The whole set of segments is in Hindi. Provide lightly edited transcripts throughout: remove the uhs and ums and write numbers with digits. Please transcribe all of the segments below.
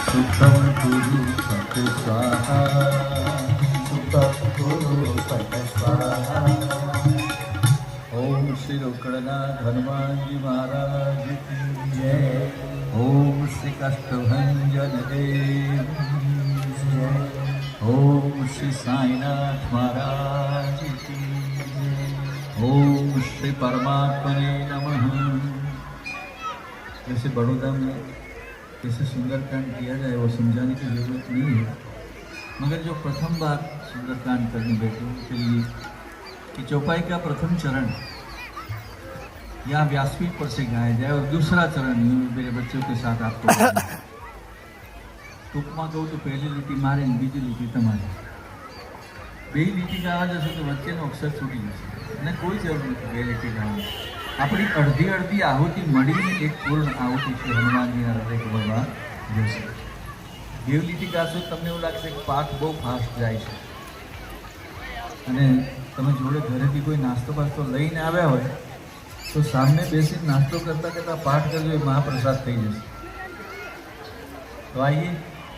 सुखं कुरु पट स्वाहा सुखं कुरु पट स्वाहा। ओम श्री रोकड़नाथ हनुमान जी महाराज की जय। ओम श्री कष्टभंजन देव की जय। ओम श्री साईनाथ महाराज की जय। ओम श्री परमात्मने नमः। जैसे बड़ौदा में कैसे सुंदरकांड किया जाए वो समझाने की जरूरत नहीं है, मगर जो प्रथम बार सुंदरकांड करने बैठे उनके लिए कि चौपाई का प्रथम चरण यहाँ व्यासपीठ पर से गाया जाए और दूसरा चरण मेरे बच्चों के साथ आपको टूंकमा कहूँ तो पहली લીટી मारे बीजी લીટી તમારી બે લીટી ગાવા જશે તો વચ્ચેનો અક્ષર છૂટી જશે અને કોઈ જરૂર નથી બે લીટી ગાવાની। આપણી અડધી અડધી આહુતિ મળીને એક પૂર્ણ આહુતિ છે હનુમાનજીના હૃદય કમળમાં જશે। બે લીટી ગાશો તમને એવું લાગશે કે પાઠ બહુ ફાસ્ટ જાય છે અને તમે જોડે ઘરેથી કોઈ નાસ્તો બાસ્તો લઈને આવ્યા હોય તો સામે બેસીને નાસ્તો કરતાં કરતાં પાઠ કરજો એ મહાપ્રસાદ થઈ જશે। तो आइए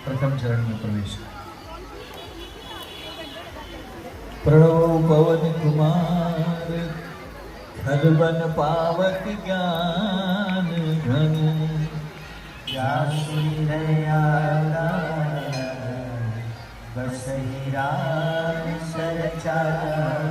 प्रथम चरण में प्रवेश। प्रणव पवन कुमार खरबन पावक ज्ञान घन बसई राम सरचार